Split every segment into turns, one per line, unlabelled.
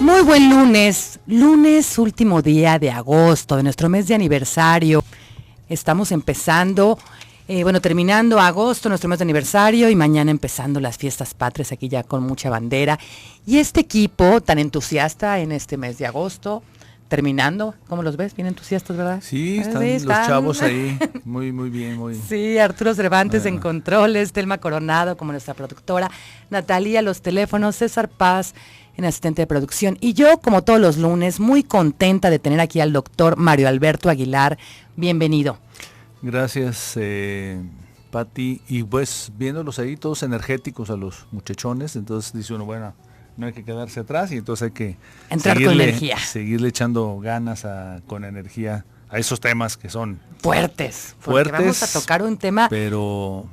Muy buen lunes último día de agosto, de nuestro mes de aniversario. Estamos empezando, terminando agosto, nuestro mes de aniversario, y mañana empezando las fiestas patrias, aquí ya con mucha bandera. Y este equipo tan entusiasta en este mes de agosto, terminando, ¿cómo los ves? Bien entusiastas, ¿verdad?
Sí, están los chavos ahí, muy bien, muy.
Sí, Arturo Cervantes en controles, Telma Coronado como nuestra productora, Natalia los teléfonos, César Paz en asistente de producción, y yo, como todos los lunes, muy contenta de tener aquí al doctor Mario Alberto Aguilar. Bienvenido.
Gracias, Pati, y pues viéndolos ahí todos energéticos a los muchachones, entonces dice uno, bueno, no hay que quedarse atrás, y entonces hay que
entrar con energía,
seguirle echando ganas con energía a esos temas que son
fuertes. Vamos a tocar un tema,
pero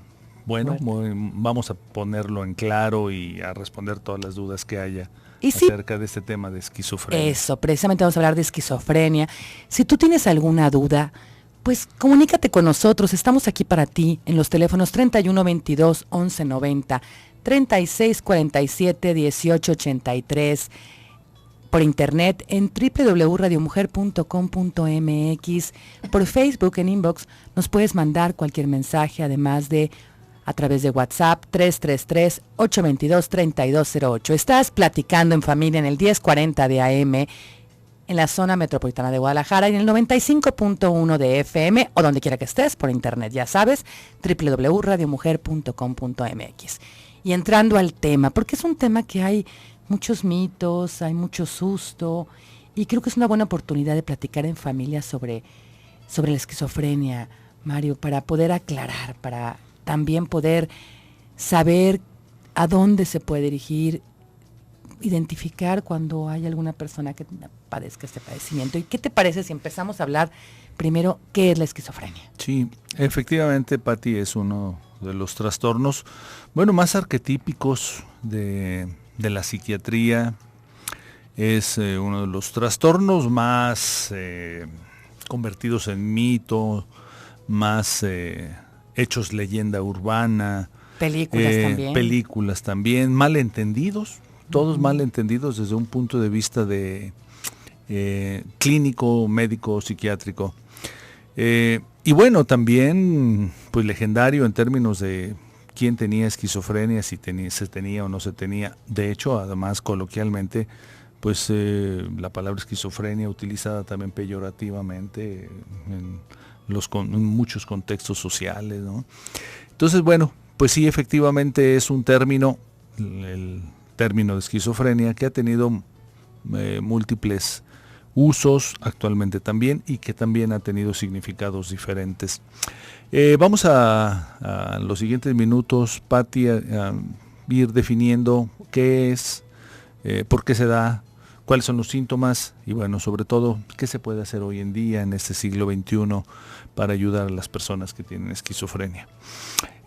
bueno, vamos a ponerlo en claro y a responder todas las dudas que haya acerca de este tema de esquizofrenia.
Eso, precisamente vamos a hablar de esquizofrenia. Si tú tienes alguna duda, pues comunícate con nosotros, estamos aquí para ti en los teléfonos 3122-1190, 3647-1883, por internet en www.radiomujer.com.mx, por Facebook en inbox nos puedes mandar cualquier mensaje, además de a través de WhatsApp 333-822-3208. Estás platicando en familia en el 1040 de AM, en la zona metropolitana de Guadalajara, y en el 95.1 de FM, o donde quiera que estés, por internet, ya sabes, www.radiomujer.com.mx. Y entrando al tema, porque es un tema que hay muchos mitos, hay mucho susto, y creo que es una buena oportunidad de platicar en familia sobre la esquizofrenia, Mario, para poder aclarar, para también poder saber a dónde se puede dirigir, identificar cuando hay alguna persona que padezca este padecimiento. ¿Y qué te parece si empezamos a hablar primero qué es la esquizofrenia?
Sí, efectivamente, Pati, es uno de los trastornos, más arquetípicos de la psiquiatría. Es uno de los trastornos más convertidos en mito, más hechos leyenda urbana, películas también, malentendidos, todos malentendidos desde un punto de vista de clínico, médico, psiquiátrico. Y bueno, también pues legendario en términos de quién tenía esquizofrenia, si se tenía o no se tenía. De hecho, además coloquialmente, pues la palabra esquizofrenia utilizada también peyorativamente en muchos contextos sociales, ¿no? Entonces, pues sí, efectivamente es un término, el término de esquizofrenia, que ha tenido múltiples usos actualmente también, y que también ha tenido significados diferentes. Vamos a los siguientes minutos, Pati, a ir definiendo qué es, por qué se da, cuáles son los síntomas y sobre todo qué se puede hacer hoy en día en este siglo XXI para ayudar a las personas que tienen esquizofrenia.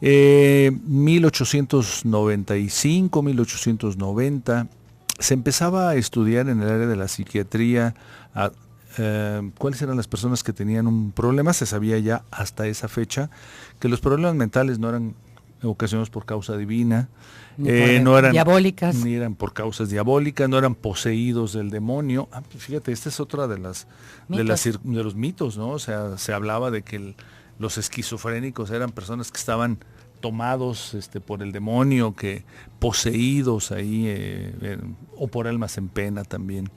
1895, 1890 se empezaba a estudiar en el área de la psiquiatría cuáles eran las personas que tenían un problema. Se sabía ya hasta esa fecha que los problemas mentales no eran ocasionados por causa divina, no eran
diabólicas,
ni eran por causas diabólicas, no eran poseídos del demonio. Fíjate, esta es otra de los mitos, ¿no? O sea, se hablaba de que los esquizofrénicos eran personas que estaban tomados por el demonio, que poseídos ahí, o por almas en pena también.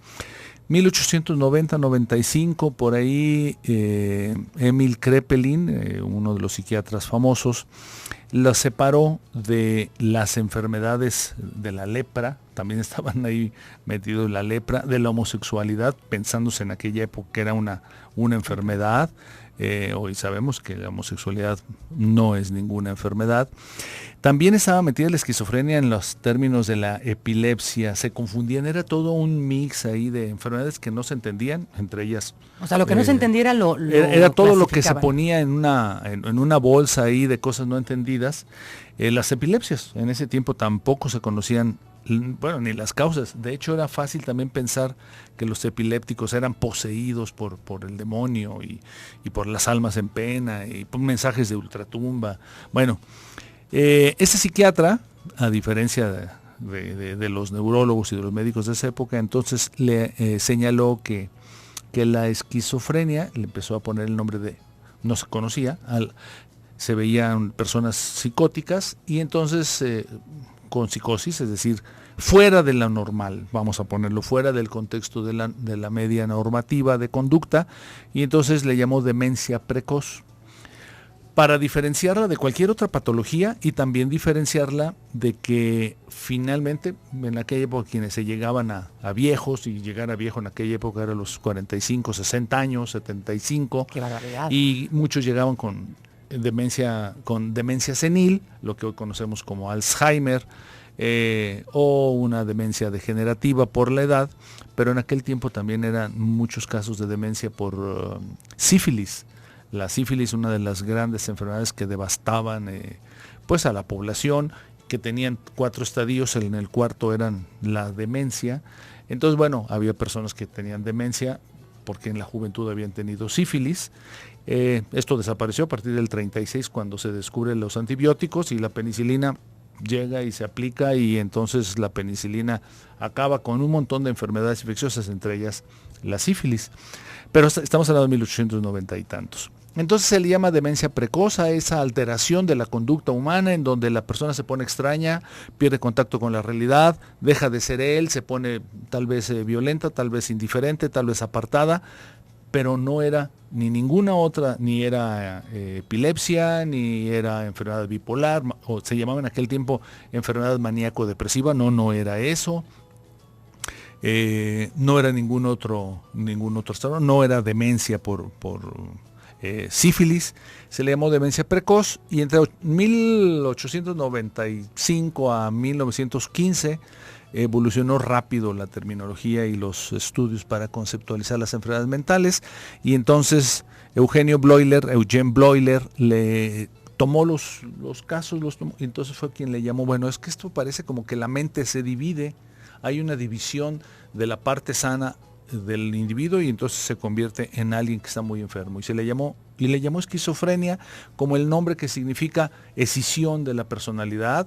1890-95, por ahí, Emil Kraepelin, uno de los psiquiatras famosos, la separó de las enfermedades de la lepra, también estaban ahí metidos la lepra, de la homosexualidad, pensándose en aquella época que era una enfermedad. Hoy sabemos que la homosexualidad no es ninguna enfermedad. También estaba metida la esquizofrenia en los términos de la epilepsia, se confundían, era todo un mix ahí de enfermedades que no se entendían, entre ellas.
O sea, lo que no se entendiera
era todo lo que se ponía en una bolsa ahí de cosas no entendidas. Las epilepsias, en ese tiempo tampoco se conocían, ni las causas. De hecho, era fácil también pensar que los epilépticos eran poseídos por el demonio y por las almas en pena y por mensajes de ultratumba. Este psiquiatra, a diferencia de los neurólogos y de los médicos de esa época, entonces le señaló que la esquizofrenia, le empezó a poner el nombre de, no se conocía, se veían personas psicóticas y entonces con psicosis, es decir, fuera de la normal, vamos a ponerlo fuera del contexto de la media normativa de conducta, y entonces le llamó demencia precoz, para diferenciarla de cualquier otra patología y también diferenciarla de que finalmente en aquella época quienes se llegaban a viejos, y llegar a viejo en aquella época era los 45, 60 años, 75,
¡qué barbaridad!
Y muchos llegaban con demencia senil, lo que hoy conocemos como Alzheimer, o una demencia degenerativa por la edad, pero en aquel tiempo también eran muchos casos de demencia por sífilis. La sífilis, una de las grandes enfermedades que devastaban pues a la población, que tenían 4 estadios, en el cuarto eran la demencia. Entonces, bueno, había personas que tenían demencia porque en la juventud habían tenido sífilis. Esto desapareció a partir del 36, cuando se descubren los antibióticos y la penicilina llega y se aplica, y entonces la penicilina acaba con un montón de enfermedades infecciosas, entre ellas la sífilis. Pero estamos hablando de 1890 y tantos. Entonces se le llama demencia precoz a esa alteración de la conducta humana en donde la persona se pone extraña, pierde contacto con la realidad, deja de ser él, se pone tal vez violenta, tal vez indiferente, tal vez apartada, pero no era ni ninguna otra, ni era epilepsia, ni era enfermedad bipolar, o se llamaba en aquel tiempo enfermedad maníaco-depresiva, no era eso. No era ningún otro trastorno, no era demencia por sífilis, se le llamó demencia precoz, y entre 1895 a 1915 evolucionó rápido la terminología y los estudios para conceptualizar las enfermedades mentales, y entonces Eugene Bleuler le tomó los casos, y entonces fue quien le llamó, bueno, es que esto parece como que la mente se divide, hay una división de la parte sana del individuo y entonces se convierte en alguien que está muy enfermo, y le llamó esquizofrenia, como el nombre que significa escisión de la personalidad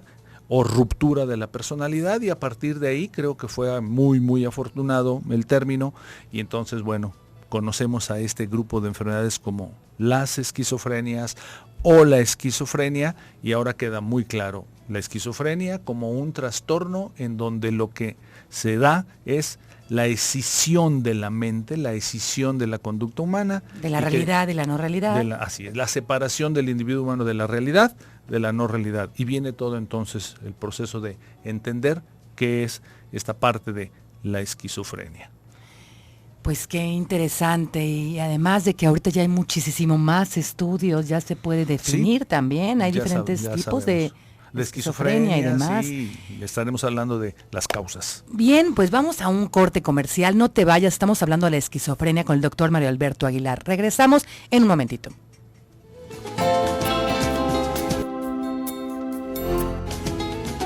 o ruptura de la personalidad, y a partir de ahí creo que fue muy afortunado el término, y entonces, bueno, conocemos a este grupo de enfermedades como las esquizofrenias o la esquizofrenia, y ahora queda muy claro la esquizofrenia como un trastorno en donde lo que se da es la escisión de la mente, la escisión de la conducta humana.
De la realidad, de la no realidad.
Así es, la separación del individuo humano de la realidad, de la no realidad. Y viene todo entonces el proceso de entender qué es esta parte de la esquizofrenia.
Pues qué interesante, y además de que ahorita ya hay muchísimo más estudios, ya se puede definir, sí, también, hay diferentes tipos de esquizofrenia y demás.
Sí, estaremos hablando de las causas.
Bien, pues vamos a un corte comercial, no te vayas, estamos hablando de la esquizofrenia con el doctor Mario Alberto Aguilar. Regresamos en un momentito.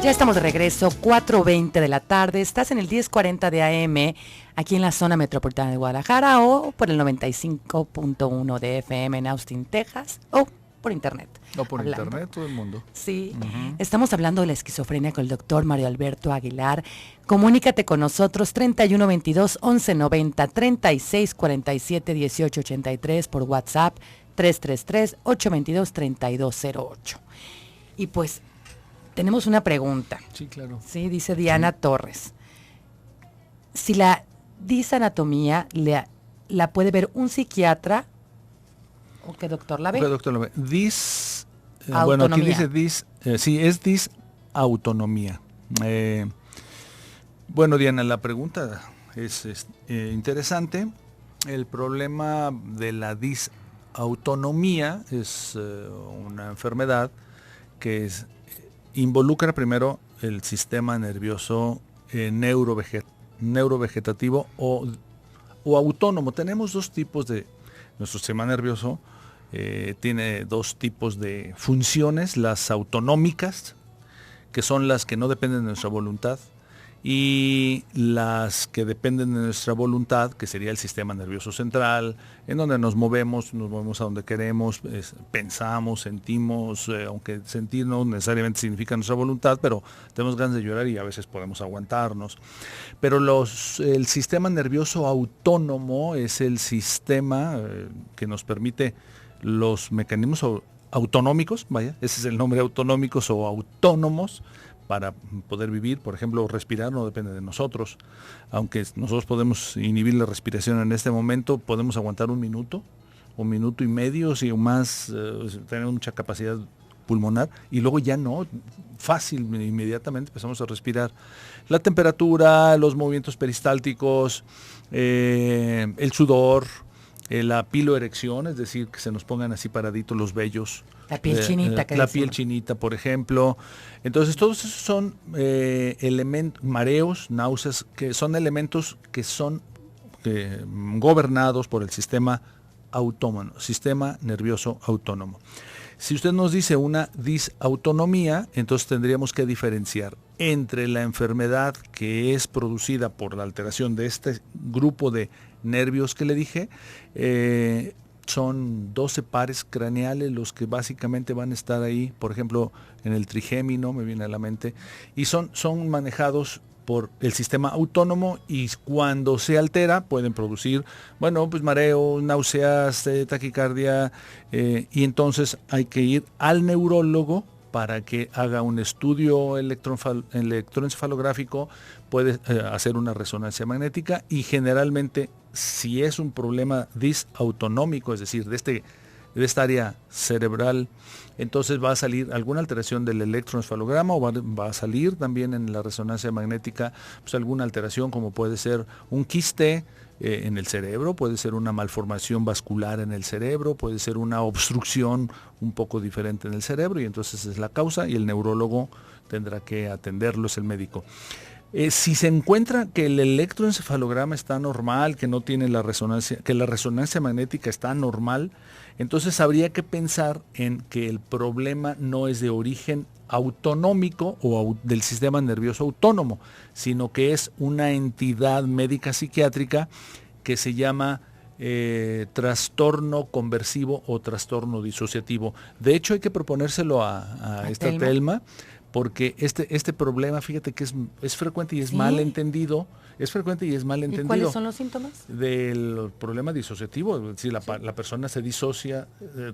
Ya estamos de regreso, 4:20 de la tarde, estás en el 1040 de AM, aquí en la zona metropolitana de Guadalajara, o por el 95.1 de FM en Austin, Texas, o por internet.
O por internet, todo el mundo.
Sí, Estamos hablando de la esquizofrenia con el doctor Mario Alberto Aguilar. Comunícate con nosotros, 3122-1190, 3647-1883 por WhatsApp, 333-822-3208. Y pues, tenemos una pregunta.
Sí, claro.
Sí, dice Diana Torres. Si la disanatomía la puede ver un psiquiatra, ¿o qué doctor la ve?
¿Qué doctor la ve? Bueno, aquí dice sí, es disautonomía. Bueno, Diana, la pregunta es interesante. El problema de la disautonomía es una enfermedad que involucra primero el sistema nervioso neurovegetativo o autónomo. Tenemos dos tipos de... Nuestro sistema nervioso tiene dos tipos de funciones, las autonómicas, que son las que no dependen de nuestra voluntad, y las que dependen de nuestra voluntad, que sería el sistema nervioso central, en donde nos movemos a donde queremos, pensamos, sentimos, aunque sentir no necesariamente significa nuestra voluntad, pero tenemos ganas de llorar y a veces podemos aguantarnos. Pero el sistema nervioso autónomo es el sistema que nos permite los mecanismos autonómicos, vaya, ese es el nombre, autonómicos o autónomos, para poder vivir. Por ejemplo, respirar no depende de nosotros. Aunque nosotros podemos inhibir la respiración en este momento, podemos aguantar un minuto y medio, si más, tener mucha capacidad pulmonar, y luego ya no, fácil, inmediatamente empezamos a respirar. La temperatura, los movimientos peristálticos, el sudor, la piloerección, es decir, que se nos pongan así paraditos los vellos.
La piel chinita.
La piel chinita, por ejemplo. Entonces, todos esos son elementos, mareos, náuseas, que son elementos que son gobernados por el sistema autónomo, sistema nervioso autónomo. Si usted nos dice una disautonomía, entonces tendríamos que diferenciar entre la enfermedad que es producida por la alteración de este grupo de nervios que le dije, son 12 pares craneales los que básicamente van a estar ahí, por ejemplo, en el trigémino, me viene a la mente, y son manejados por el sistema autónomo, y cuando se altera pueden producir, pues mareo, náuseas, taquicardia, y entonces hay que ir al neurólogo para que haga un estudio electroencefalográfico, puede hacer una resonancia magnética, y generalmente si es un problema disautonómico, es decir, de esta área cerebral, entonces va a salir alguna alteración del electroencefalograma, o va a salir también en la resonancia magnética pues alguna alteración, como puede ser un quiste en el cerebro, puede ser una malformación vascular en el cerebro, puede ser una obstrucción un poco diferente en el cerebro, y entonces es la causa, y el neurólogo tendrá que atenderlo, es el médico. Si se encuentra que el electroencefalograma está normal, que no tiene la resonancia, que la resonancia magnética está normal, entonces habría que pensar en que el problema no es de origen autonómico o del sistema nervioso autónomo, sino que es una entidad médica psiquiátrica que se llama trastorno conversivo o trastorno disociativo. De hecho, hay que proponérselo a esta Telma, porque este problema, fíjate que es frecuente y es mal entendido. Es frecuente y es mal entendido.
¿Y cuáles son los síntomas?
Del problema disociativo. Es decir, la persona se disocia,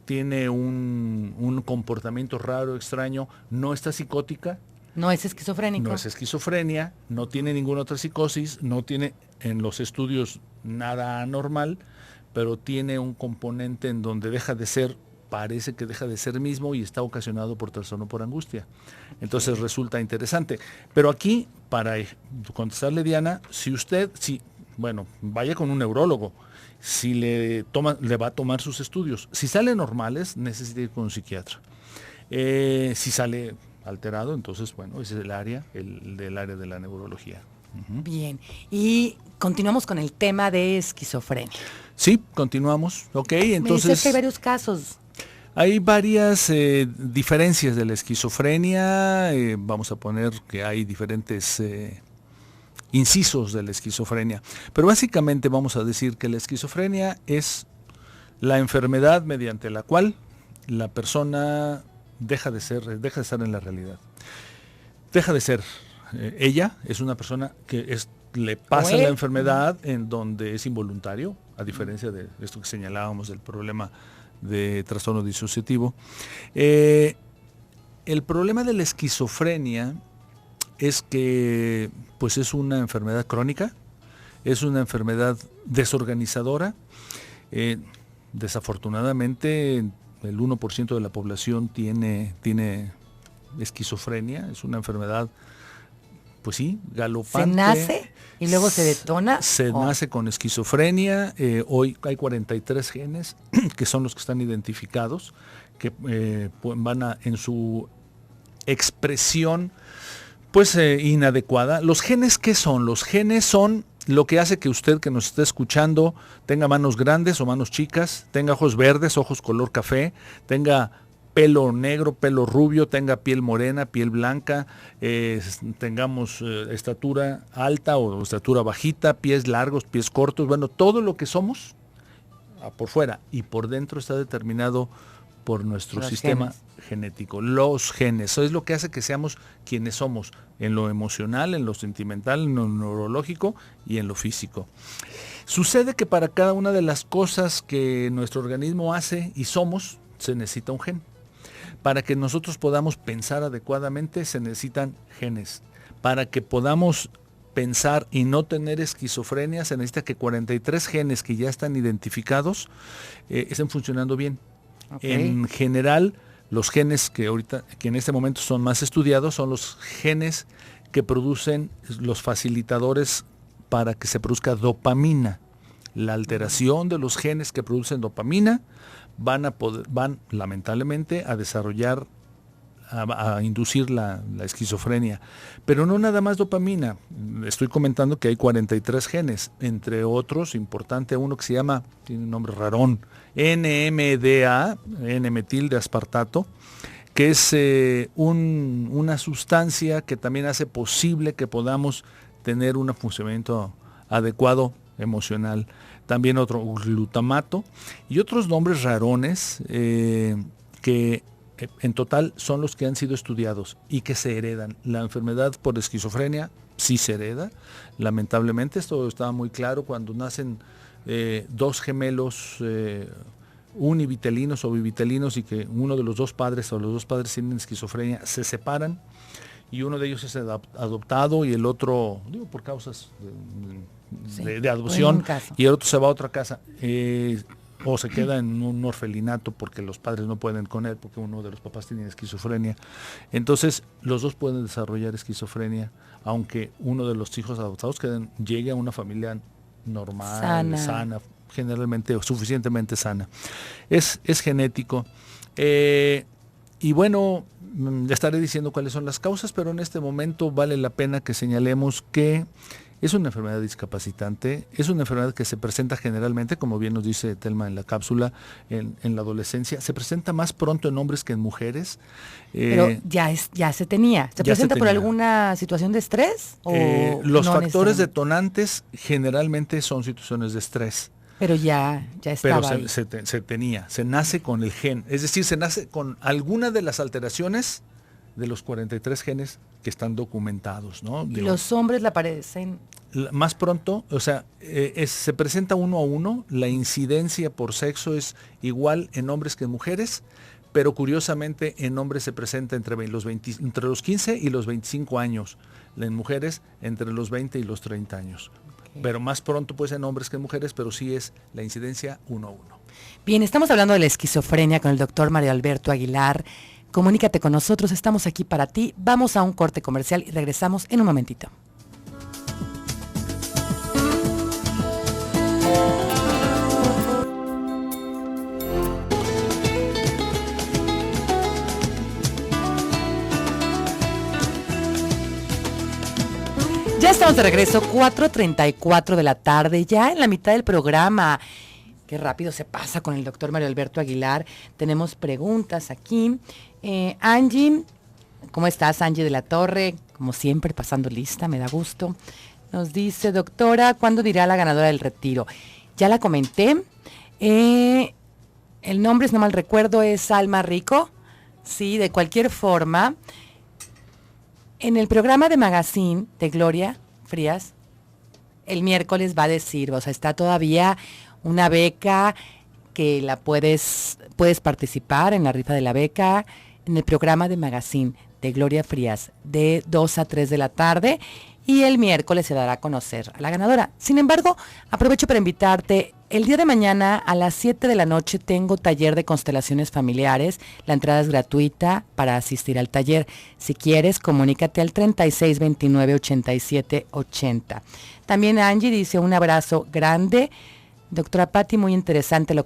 tiene un comportamiento raro, extraño, no está psicótica.
No es esquizofrénico.
No es esquizofrenia, no tiene ninguna otra psicosis, no tiene en los estudios nada anormal, pero tiene un componente en donde parece que deja de ser mismo, y está ocasionado por trastorno por angustia. Entonces resulta interesante. Pero aquí, para contestarle, Diana, vaya con un neurólogo. Si le va a tomar sus estudios. Si sale normales, necesita ir con un psiquiatra. Si sale alterado, entonces, ese es el área de la neurología.
Uh-huh. Bien. Y continuamos con el tema de esquizofrenia.
Sí, continuamos. Ok, entonces.
Me dices que hay varios casos.
Hay varias diferencias de la esquizofrenia. Vamos a poner que hay diferentes incisos de la esquizofrenia. Pero básicamente vamos a decir que la esquizofrenia es la enfermedad mediante la cual la persona deja de estar en la realidad. Deja de ser ella, es una persona que le pasa la enfermedad en donde es involuntario, a diferencia de esto que señalábamos del problema de trastorno disociativo. El problema de la esquizofrenia es que pues es una enfermedad crónica, es una enfermedad desorganizadora. Desafortunadamente el 1% de la población tiene esquizofrenia, es una enfermedad, pues sí, galopante.
¿Se nace y luego se detona?
Se nace con esquizofrenia. Hoy hay 43 genes que son los que están identificados, que van en su expresión pues inadecuada. ¿Los genes qué son? Los genes son lo que hace que usted, que nos esté escuchando, tenga manos grandes o manos chicas, tenga ojos verdes, ojos color café, tenga pelo negro, pelo rubio, tenga piel morena, piel blanca, tengamos estatura alta o estatura bajita, pies largos, pies cortos, bueno, todo lo que somos por fuera y por dentro está determinado por nuestro sistema genético, los genes. Eso es lo que hace que seamos quienes somos, en lo emocional, en lo sentimental, en lo neurológico y en lo físico. Sucede que para cada una de las cosas que nuestro organismo hace y somos, se necesita un gen. Para que nosotros podamos pensar adecuadamente, se necesitan genes. Para que podamos pensar y no tener esquizofrenia, se necesita que 43 genes que ya están identificados estén funcionando bien. Okay. En general, los genes que en este momento son más estudiados son los genes que producen los facilitadores para que se produzca dopamina. La alteración de los genes que producen dopamina van lamentablemente a desarrollar, a inducir la esquizofrenia. Pero no nada más dopamina. Estoy comentando que hay 43 genes, entre otros, importante uno que se llama, tiene un nombre rarón, NMDA, N-metil de aspartato, que es una sustancia que también hace posible que podamos tener un funcionamiento adecuado emocional. También otro glutamato y otros nombres rarones que en total son los que han sido estudiados y que se heredan. La enfermedad por esquizofrenia sí se hereda, lamentablemente. Esto estaba muy claro cuando nacen dos gemelos univitelinos o bivitelinos y que uno de los dos padres o los dos padres tienen esquizofrenia, se separan y uno de ellos es adoptado y el otro, digo, por causas de adopción, y el otro se va a otra casa o se queda en un orfelinato porque los padres no pueden con él porque uno de los papás tiene esquizofrenia. Entonces los dos pueden desarrollar esquizofrenia aunque uno de los hijos adoptados llegue a una familia normal, sana, generalmente suficientemente sana. Es genético. Y bueno, ya estaré diciendo cuáles son las causas, pero en este momento vale la pena que señalemos que es una enfermedad discapacitante, es una enfermedad que se presenta generalmente, como bien nos dice Telma en la cápsula, en la adolescencia. Se presenta más pronto en hombres que en mujeres.
Pero ya se tenía. ¿Se presenta por alguna situación de estrés?
Los factores detonantes generalmente son situaciones de estrés.
Pero ya estaba.
Pero se nace con el gen. Es decir, se nace con alguna de las alteraciones de los 43 genes que están documentados, ¿no?
¿Y los hombres le aparecen?
Más pronto, o sea, se presenta uno a uno, la incidencia por sexo es igual en hombres que en mujeres, pero curiosamente en hombres se presenta entre los 15 y los 25 años, en mujeres entre los 20 y los 30 años. Okay. Pero más pronto pues en hombres que en mujeres, pero sí es la incidencia 1 a 1.
Bien, estamos hablando de la esquizofrenia con el doctor Mario Alberto Aguilar. Comunícate con nosotros, estamos aquí para ti. Vamos a un corte comercial y regresamos en un momentito. Ya estamos de regreso, 4:34 de la tarde, ya en la mitad del programa. Qué rápido se pasa con el doctor Mario Alberto Aguilar. Tenemos preguntas aquí. Angie, ¿cómo estás, Angie de la Torre? Como siempre, pasando lista, me da gusto. Nos dice, doctora, ¿cuándo dirá la ganadora del retiro? Ya la comenté. El nombre, si no mal recuerdo, es Alma Rico. Sí, de cualquier forma. En el programa de Magazine de Gloria Frías, el miércoles va a decir, o sea, está todavía una beca que la puedes participar en la rifa de la beca en el programa de Magazine de Gloria Frías de 2 a 3 de la tarde y el miércoles se dará a conocer a la ganadora. Sin embargo, aprovecho para invitarte. El día de mañana a las 7 de la noche tengo taller de constelaciones familiares. La entrada es gratuita para asistir al taller. Si quieres, comunícate al 3629-8780. También Angie dice un abrazo grande. Doctora Patti, muy interesante lo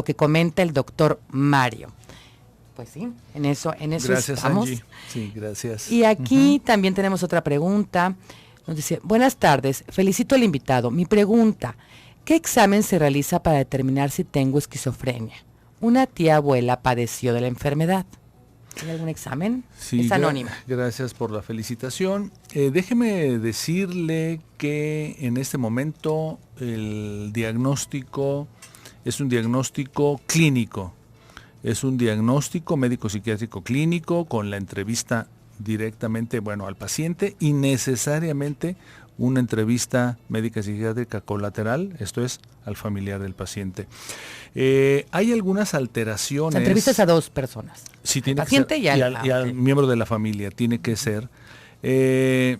que comenta el doctor Mario. Pues sí, en eso
gracias,
estamos.
Angie. Sí, gracias.
Y aquí también tenemos otra pregunta. Nos dice, buenas tardes, felicito al invitado. Mi pregunta, ¿qué examen se realiza para determinar si tengo esquizofrenia? una tía abuela padeció de la enfermedad. ¿Tiene algún examen?
Sí,
es anónima.
Gracias por la felicitación. Déjeme decirle que en este momento el diagnóstico es un diagnóstico clínico. Es un diagnóstico médico-psiquiátrico clínico con la entrevista directamente, al paciente y necesariamente una entrevista médica psiquiátrica colateral, esto es, al familiar del paciente. Hay algunas alteraciones.
Entrevistas a dos personas.
Sí, tiene
al paciente
que ser, y al
okay.
miembro de la familia, tiene que ser. Tiene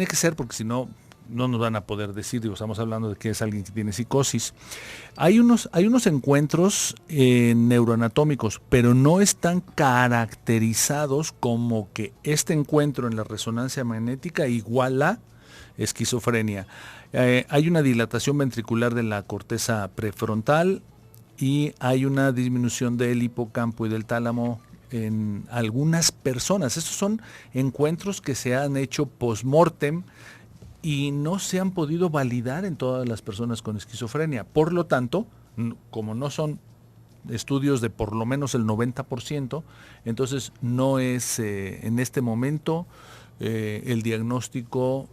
que ser porque si no, no nos van a poder decir, estamos hablando de que es alguien que tiene psicosis. Hay unos encuentros neuroanatómicos, pero no están caracterizados como que este encuentro en la resonancia magnética igual a esquizofrenia. Hay una dilatación ventricular de la corteza prefrontal y hay una disminución del hipocampo y del tálamo en algunas personas. Estos son encuentros que se han hecho post-mortem y no se han podido validar en todas las personas con esquizofrenia. Por lo tanto, como no son estudios de por lo menos el 90%, entonces no es en este momento el diagnóstico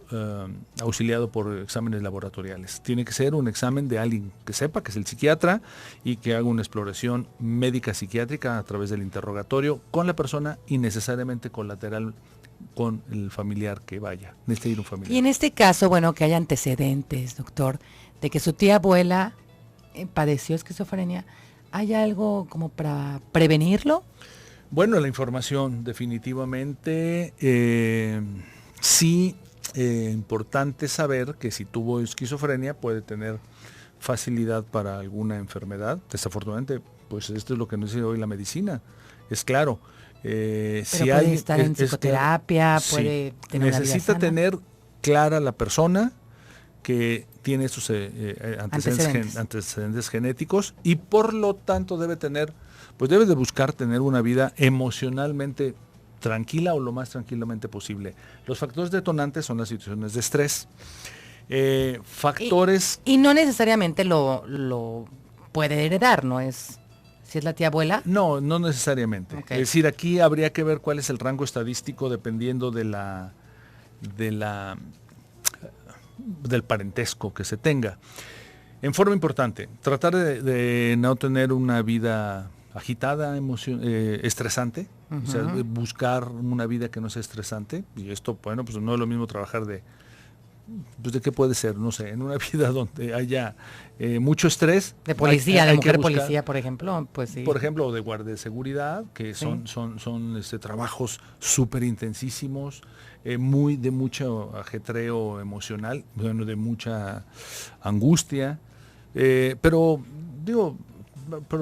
auxiliado por exámenes laboratoriales. Tiene que ser un examen de alguien que sepa, que es el psiquiatra, y que haga una exploración médica psiquiátrica a través del interrogatorio con la persona y necesariamente colateral con el familiar que vaya. Necesita ir un familiar.
Y en este caso, que haya antecedentes, doctor, de que su tía abuela padeció esquizofrenia, ¿hay algo como para prevenirlo?
Bueno, la información definitivamente, sí, importante saber que si tuvo esquizofrenia puede tener facilidad para alguna enfermedad. Desafortunadamente, pues esto es lo que nos dice hoy la medicina, es claro.
Pero
si
puede
hay,
estar en psicoterapia,
sí,
puede tener
necesita
una vida sana.
tener clara la persona que tiene estos antecedentes genéticos y por lo tanto debe de buscar tener una vida emocionalmente tranquila o lo más tranquilamente posible. Los factores detonantes son las situaciones de estrés. Factores...
Y no necesariamente lo puede heredar, ¿no es? Si es la tía abuela.
No, no necesariamente.
Okay.
Es decir, aquí habría que ver cuál es el rango estadístico dependiendo del parentesco que se tenga. En forma importante, tratar de no tener una vida agitada, estresante, o sea, buscar una vida que no sea estresante, y esto, pues no es lo mismo trabajar de qué puede ser, no sé, en una vida donde haya mucho estrés.
De policía, de mujer policía, por ejemplo, pues sí.
Por ejemplo, o de guardia de seguridad, que son trabajos súper intensísimos, de mucho ajetreo emocional, de mucha angustia, pero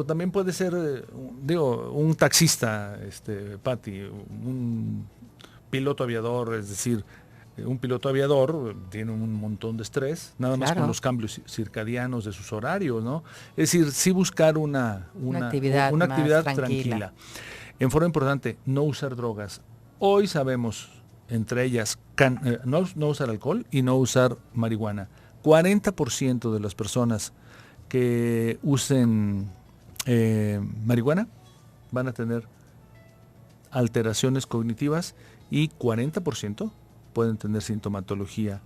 también puede ser, un taxista, Pati, un piloto aviador, es decir, un piloto aviador tiene un montón de estrés, nada más con los cambios circadianos de sus horarios, ¿no? Es decir, sí buscar una actividad tranquila. En forma importante, no usar drogas. Hoy sabemos, entre ellas, no usar alcohol y no usar marihuana. 40% de las personas que usen marihuana van a tener alteraciones cognitivas y 40% pueden tener sintomatología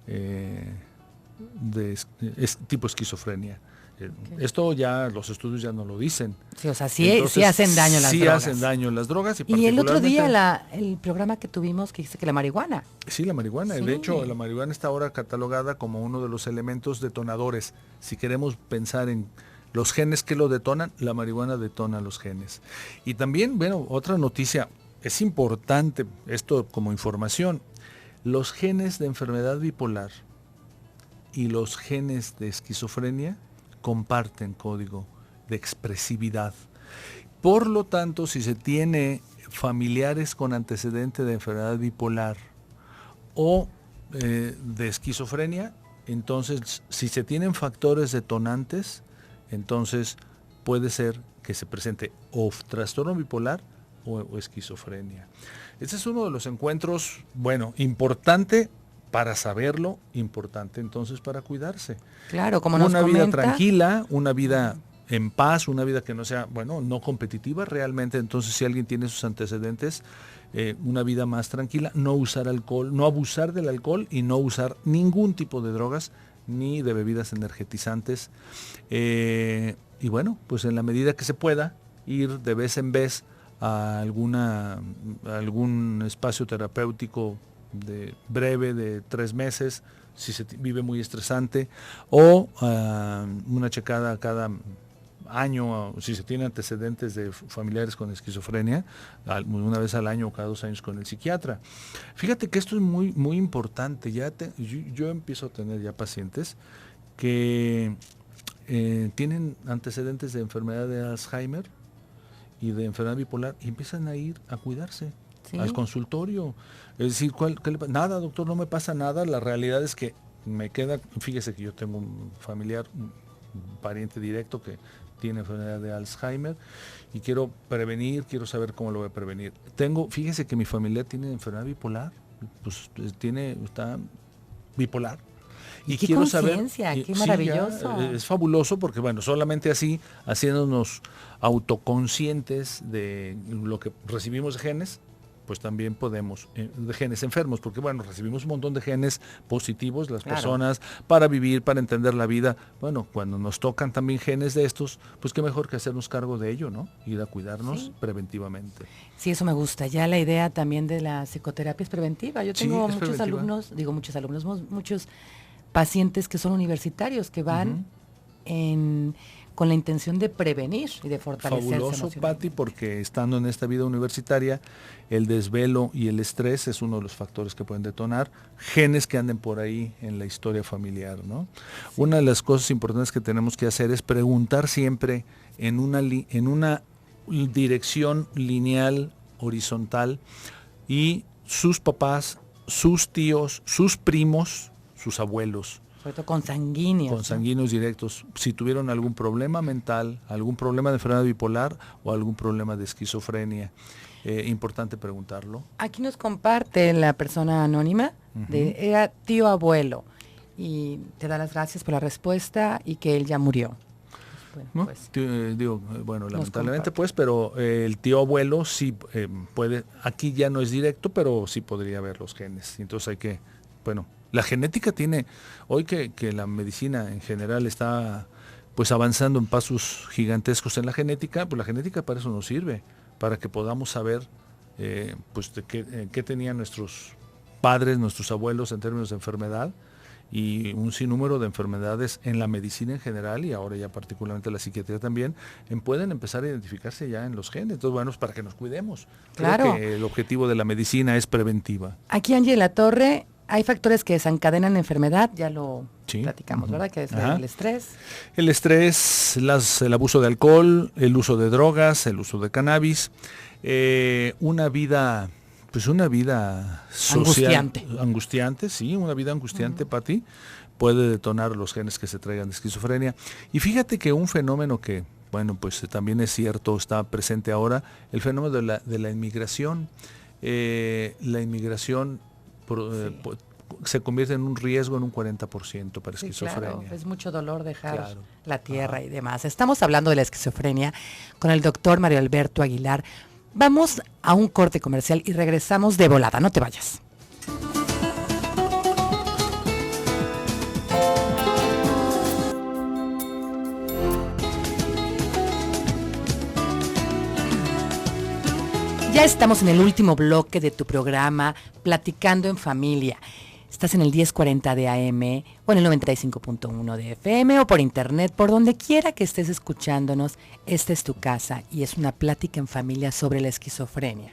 de tipo esquizofrenia. Okay. Esto ya los estudios ya no lo dicen.
Sí, o sea, sí hacen daño las drogas.
Sí hacen daño las drogas.
Y el otro día el programa que tuvimos que dice que la marihuana.
Sí, la marihuana. Sí. De hecho, la marihuana está ahora catalogada como uno de los elementos detonadores. Si queremos pensar en los genes que lo detonan, la marihuana detona los genes. Y también, otra noticia, es importante esto como información. Los genes de enfermedad bipolar y los genes de esquizofrenia comparten código de expresividad. Por lo tanto, si se tiene familiares con antecedente de enfermedad bipolar o de esquizofrenia, entonces si se tienen factores detonantes, entonces puede ser que se presente o trastorno bipolar o esquizofrenia. Este es uno de los encuentros, importante para saberlo, importante entonces para cuidarse.
Claro, como nos
comenta. Una vida tranquila, en paz, una vida que no sea, bueno, no competitiva realmente. Entonces, si alguien tiene sus antecedentes, una vida más tranquila, no usar alcohol, no abusar del alcohol y no usar ningún tipo de drogas ni de bebidas energetizantes. Y bueno, pues en la medida que se pueda, ir de vez en vez a algún espacio terapéutico breve de 3 meses, si se vive muy estresante, o una checada cada año, si se tiene antecedentes de familiares con esquizofrenia, una vez al año o cada 2 años con el psiquiatra. Fíjate que esto es muy, muy importante. Yo empiezo a tener ya pacientes que tienen antecedentes de enfermedad de Alzheimer y de enfermedad bipolar y empiezan a ir a cuidarse. ¿Sí? Al consultorio. Es decir, nada, doctor, no me pasa nada. La realidad es que me queda, fíjese que yo tengo un familiar, un pariente directo que tiene enfermedad de Alzheimer y quiero saber cómo lo voy a prevenir. Fíjese que mi familia tiene enfermedad bipolar, pues está bipolar.
Y qué quiero saber, qué maravilloso.
Sí, es fabuloso porque, bueno, solamente así, haciéndonos autoconscientes de lo que recibimos de genes, pues también podemos, de genes enfermos, porque bueno, recibimos un montón de genes positivos, las personas, para vivir, para entender la vida. Bueno, cuando nos tocan también genes de estos, pues qué mejor que hacernos cargo de ello, ¿no? Ir a cuidarnos preventivamente.
Sí, eso me gusta. Ya la idea también de la psicoterapia es preventiva. Yo tengo muchos pacientes que son universitarios, que van con la intención de prevenir y de fortalecerse.
Fabuloso, Pati, porque estando en esta vida universitaria, el desvelo y el estrés es uno de los factores que pueden detonar genes que anden por ahí en la historia familiar, ¿no? Sí. Una de las cosas importantes que tenemos que hacer es preguntar siempre en una dirección lineal, horizontal, y sus papás, sus tíos, sus primos, sus abuelos.
Sobre todo consanguíneos.
Consanguíneos directos. Si tuvieron algún problema mental, algún problema de enfermedad bipolar o algún problema de esquizofrenia. Importante preguntarlo.
Aquí nos comparte la persona anónima, era tío abuelo, y te da las gracias por la respuesta y que él ya murió.
Bueno, pues, lamentablemente pues, pero el tío abuelo sí puede, aquí ya no es directo, pero sí podría haber los genes. Entonces hay que, la genética tiene, hoy que la medicina en general está pues avanzando en pasos gigantescos en la genética, pues la genética para eso nos sirve, para que podamos saber pues de qué tenían nuestros padres, nuestros abuelos en términos de enfermedad, y un sinnúmero de enfermedades en la medicina en general y ahora ya particularmente la psiquiatría también, pueden empezar a identificarse ya en los genes. Entonces, bueno, es para que nos cuidemos.
Claro.
Creo que el objetivo de la medicina es preventiva.
Aquí Ángela Torre, hay factores que desencadenan la enfermedad, ya lo platicamos, ¿verdad? Que es el estrés.
El estrés, el abuso de alcohol, el uso de drogas, el uso de cannabis, una vida social, angustiante, sí, una vida angustiante, Pati, puede detonar los genes que se traigan de esquizofrenia. Y fíjate que un fenómeno que, pues también es cierto, está presente ahora, el fenómeno de la inmigración. La inmigración se convierte en un riesgo en un 40% para esquizofrenia.
Claro, es mucho dolor dejar la tierra y demás. Estamos hablando de la esquizofrenia con el doctor Mario Alberto Aguilar. Vamos a un corte comercial y regresamos de volada, no te vayas. Ya estamos en el último bloque de tu programa, Platicando en Familia. Estás en el 1040 de AM o en el 95.1 de FM o por internet, por donde quiera que estés escuchándonos. Esta es tu casa y es una plática en familia sobre la esquizofrenia.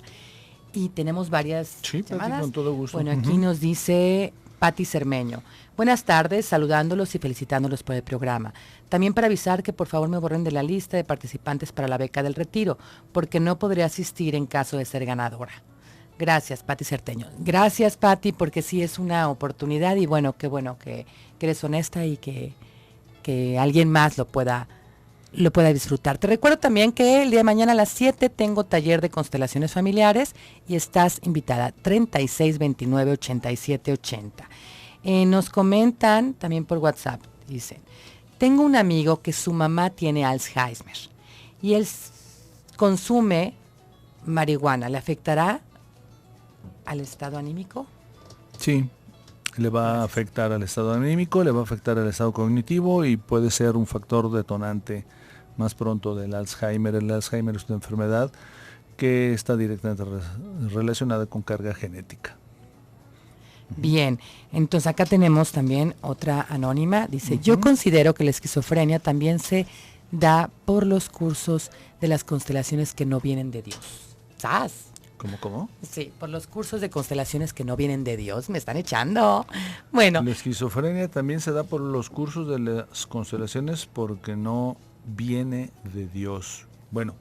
Y tenemos varias llamadas.
Pati, con todo gusto.
Bueno, aquí nos dice Pati Cermeño. Buenas tardes, saludándolos y felicitándolos por el programa. También para avisar que por favor me borren de la lista de participantes para la beca del retiro, porque no podré asistir en caso de ser ganadora. Gracias, Pati Certeño. Gracias, Pati, porque sí es una oportunidad y bueno que eres honesta y que alguien más lo pueda disfrutar. Te recuerdo también que el día de mañana a las 7 tengo taller de constelaciones familiares y estás invitada, 3629-8780. Nos comentan también por WhatsApp, dicen, tengo un amigo que su mamá tiene Alzheimer y él consume marihuana. ¿Le afectará al estado anímico?
Sí, le va a afectar al estado anímico, le va a afectar al estado cognitivo y puede ser un factor detonante más pronto del Alzheimer. El Alzheimer es una enfermedad que está directamente relacionada con carga genética.
Bien, entonces acá tenemos también otra anónima. Dice, yo considero que la esquizofrenia también se da por los cursos de las constelaciones que no vienen de Dios. ¿Sabes?
¿Cómo?
Sí, por los cursos de constelaciones que no vienen de Dios. Me están echando. Bueno.
La esquizofrenia también se da por los cursos de las constelaciones porque no viene de Dios. Bueno,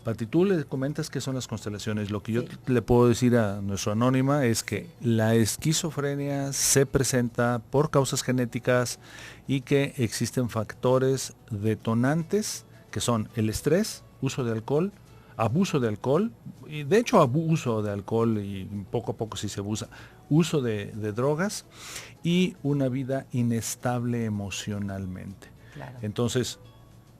Pati, tú le comentas qué son las constelaciones. Lo que yo le puedo decir a nuestro anónima es que la esquizofrenia se presenta por causas genéticas y que existen factores detonantes que son el estrés, uso de alcohol, abuso de alcohol, y de hecho abuso de alcohol y poco a poco sí se abusa, uso de drogas y una vida inestable emocionalmente. Claro. Entonces,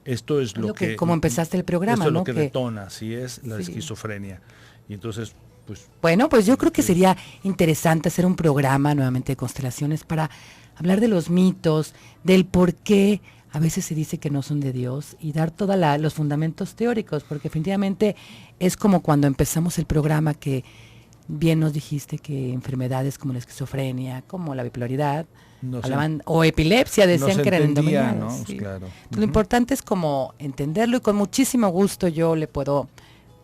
esto es lo que
como empezaste el programa,
esto es
¿no?
lo que detona, así es la esquizofrenia. Y entonces, pues...
Bueno, pues yo creo que sería interesante hacer un programa nuevamente de constelaciones para hablar de los mitos, del por qué a veces se dice que no son de Dios y dar todos los fundamentos teóricos, porque definitivamente es como cuando empezamos el programa que bien nos dijiste que enfermedades como la esquizofrenia, como la bipolaridad, o epilepsia, decían que eran endemoniadas.
¿no? Sí. Claro.
Lo importante es como entenderlo y con muchísimo gusto yo le puedo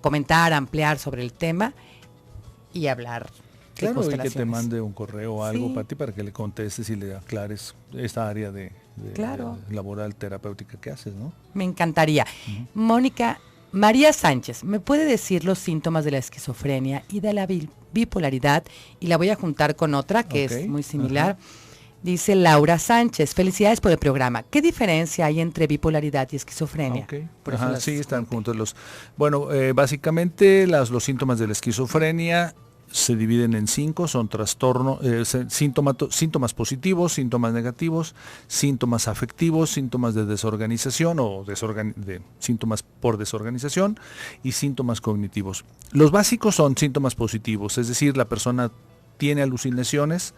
comentar, ampliar sobre el tema y hablar.
Claro, y que te mande un correo o algo para ti para que le contestes y le aclares esta área de laboral terapéutica que haces, ¿no?
Me encantaría. Mónica, María Sánchez, ¿me puede decir los síntomas de la esquizofrenia y de la bipolaridad? Y la voy a juntar con otra que es muy similar. Dice Laura Sánchez, felicidades por el programa. ¿Qué diferencia hay entre bipolaridad y esquizofrenia?
Sí, están juntos los... Bueno, básicamente los síntomas de la esquizofrenia se dividen en 5, son trastornos, síntomas positivos, síntomas negativos, síntomas afectivos, síntomas de desorganización o síntomas por desorganización y síntomas cognitivos. Los básicos son síntomas positivos, es decir, la persona tiene alucinaciones,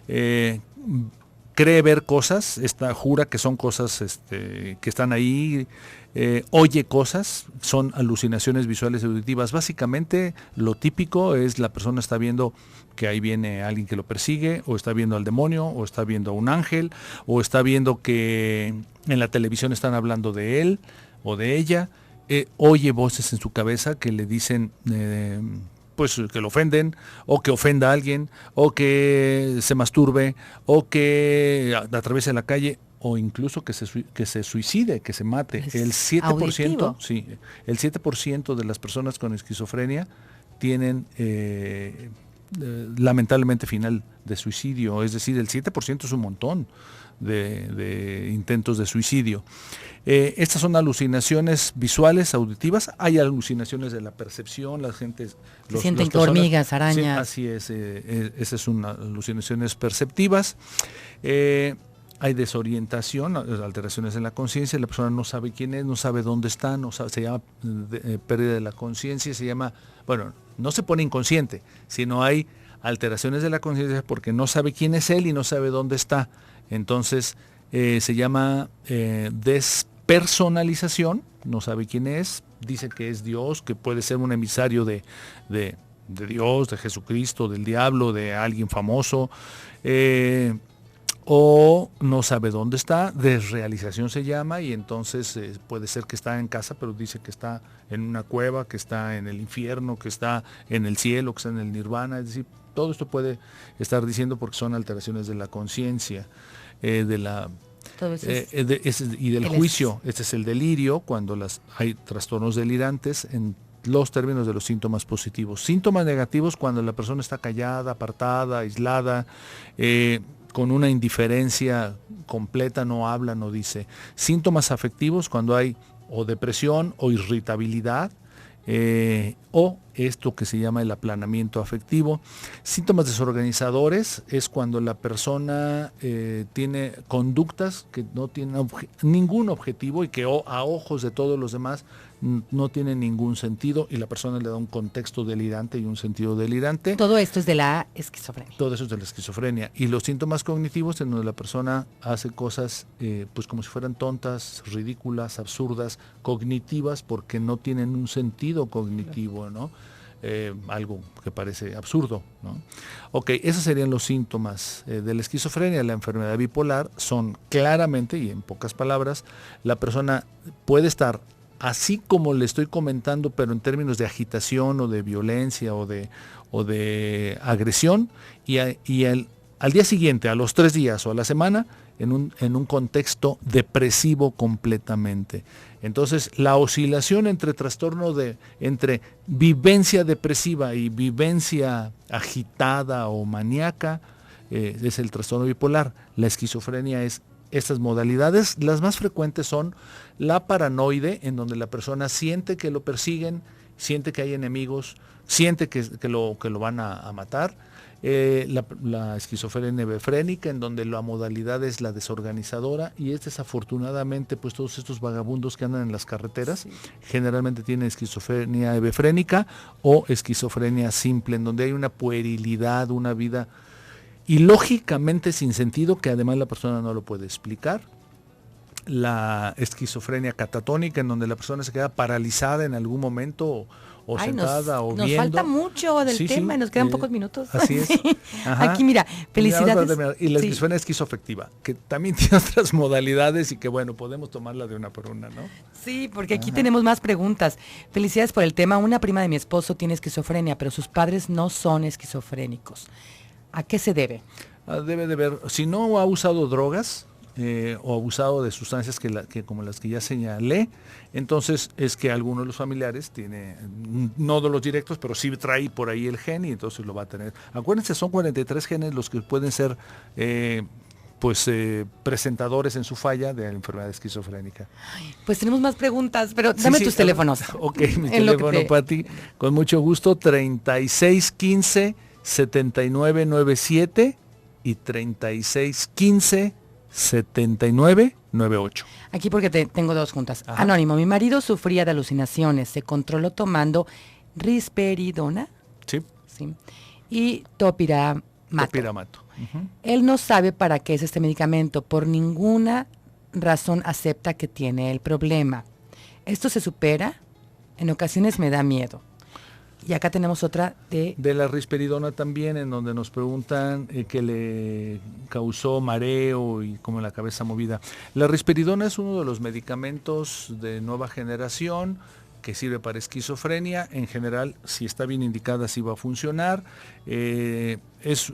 cree ver cosas, jura que son cosas que están ahí, oye cosas, son alucinaciones visuales y auditivas. Básicamente lo típico es la persona está viendo que ahí viene alguien que lo persigue, o está viendo al demonio, o está viendo a un ángel, o está viendo que en la televisión están hablando de él o de ella, oye voces en su cabeza que le dicen... pues que lo ofenden, o que ofenda a alguien, o que se masturbe, o que atraviese la calle, o incluso que se suicide, que se mate. El 7%, el 7% de las personas con esquizofrenia tienen lamentablemente final de suicidio, es decir, el 7% es un montón de intentos de suicidio. Estas son alucinaciones visuales, auditivas. Hay alucinaciones de la percepción, la gente...
sienten hormigas, arañas.
Sí, así es, esas son alucinaciones perceptivas. Hay desorientación, alteraciones en la conciencia, la persona no sabe quién es, no sabe dónde está, se llama pérdida de la conciencia, no se pone inconsciente, sino hay alteraciones de la conciencia porque no sabe quién es él y no sabe dónde está. Entonces se llama despersonalización, no sabe quién es, dice que es Dios, que puede ser un emisario de Dios, de Jesucristo, del diablo, de alguien famoso, o no sabe dónde está, desrealización se llama, y entonces puede ser que está en casa, pero dice que está en una cueva, que está en el infierno, que está en el cielo, que está en el nirvana, es decir, todo esto puede estar diciendo porque son alteraciones de la conciencia, y del juicio. Este es el delirio, cuando hay trastornos delirantes en los términos de los síntomas positivos. Síntomas negativos cuando la persona está callada, apartada, aislada, con una indiferencia completa, no habla, no dice. Síntomas afectivos cuando hay o depresión o irritabilidad, o esto que se llama el aplanamiento afectivo. Síntomas desorganizadores es cuando la persona tiene conductas que no tienen ningún objetivo y que a ojos de todos los demás no tienen ningún sentido, y la persona le da un contexto delirante y un sentido delirante.
Todo esto es de la esquizofrenia.
Todo eso es de la esquizofrenia. Y los síntomas cognitivos, en donde la persona hace cosas pues como si fueran tontas, ridículas, absurdas, cognitivas, porque no tienen un sentido cognitivo, ¿no? Algo que parece absurdo, ¿no? Ok, esos serían los síntomas de la esquizofrenia. La enfermedad bipolar son claramente, y en pocas palabras, la persona puede estar así como le estoy comentando, pero en términos de agitación o de violencia o de agresión, y al día siguiente, a los 3 días o a la semana, en un contexto depresivo completamente. Entonces, la oscilación entre entre vivencia depresiva y vivencia agitada o maníaca es el trastorno bipolar. La esquizofrenia es estas modalidades. Las más frecuentes son la paranoide, en donde la persona siente que lo persiguen, siente que hay enemigos, siente que lo van a matar. La esquizofrenia hebefrénica, en donde la modalidad es la desorganizadora, y es desafortunadamente pues todos estos vagabundos que andan en las carreteras, generalmente tienen esquizofrenia hebefrénica o esquizofrenia simple, en donde hay una puerilidad, una vida ilógicamente sin sentido, que además la persona no lo puede explicar. La esquizofrenia catatónica, en donde la persona se queda paralizada en algún momento o sentada o viendo.
Nos falta mucho del tema y nos quedan pocos minutos.
Así es.
Aquí mira, felicidades.
Y la esquizofrenia esquizoafectiva, que también tiene otras modalidades y que bueno, podemos tomarla de una por una, ¿no?
Sí, porque aquí tenemos más preguntas. Felicidades por el tema. Una prima de mi esposo tiene esquizofrenia, pero sus padres no son esquizofrénicos. ¿A qué se debe?
Debe de ver, si no ha usado drogas, o abusado de sustancias que como las que ya señalé, entonces es que alguno de los familiares tiene, no de los directos, pero sí trae por ahí el gen y entonces lo va a tener. Acuérdense, son 43 genes los que pueden ser presentadores en su falla de la enfermedad esquizofrénica.
Pues tenemos más preguntas, pero dame tus teléfonos.
Ok, mi teléfono, Pati, con mucho gusto, 3615 7997 y 3615 7998.
Aquí porque tengo dos juntas.
Ajá.
Anónimo, mi marido sufría de alucinaciones, se controló tomando risperidona,
Sí.
y topiramato.
Uh-huh.
Él no sabe para qué es este medicamento, por ninguna razón acepta que tiene el problema. ¿Esto se supera? En ocasiones me da miedo. Y acá tenemos otra de
la risperidona también, en donde nos preguntan que le causó mareo y como la cabeza movida. La risperidona es uno de los medicamentos de nueva generación que sirve para esquizofrenia. En general, si está bien indicada, sí va a funcionar. Es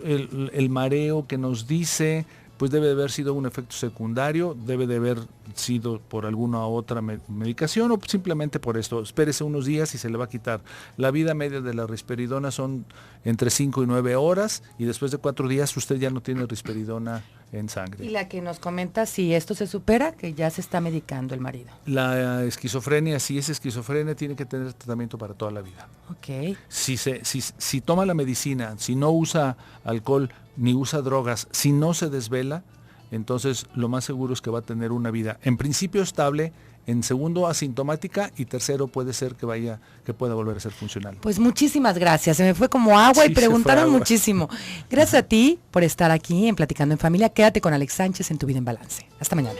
el mareo que nos dice, pues debe de haber sido un efecto secundario, debe de haber sido por alguna otra medicación o simplemente por esto. Espérese unos días y se le va a quitar. La vida media de la risperidona son entre 5 y 9 horas y después de 4 días usted ya no tiene risperidona en sangre.
Y la que nos comenta si esto se supera, que ya se está medicando el marido.
La esquizofrenia, si es esquizofrenia, tiene que tener tratamiento para toda la vida.
Ok.
Si toma la medicina, si no usa alcohol ni usa drogas, si no se desvela, entonces lo más seguro es que va a tener una vida en principio estable, en segundo asintomática y tercero puede ser que pueda volver a ser funcional.
Pues muchísimas gracias, se me fue como agua
Sí,
y preguntaron
agua.
muchísimo. Gracias a ti por estar aquí en Platicando en Familia. Quédate con Alex Sánchez en Tu Vida en Balance. Hasta mañana.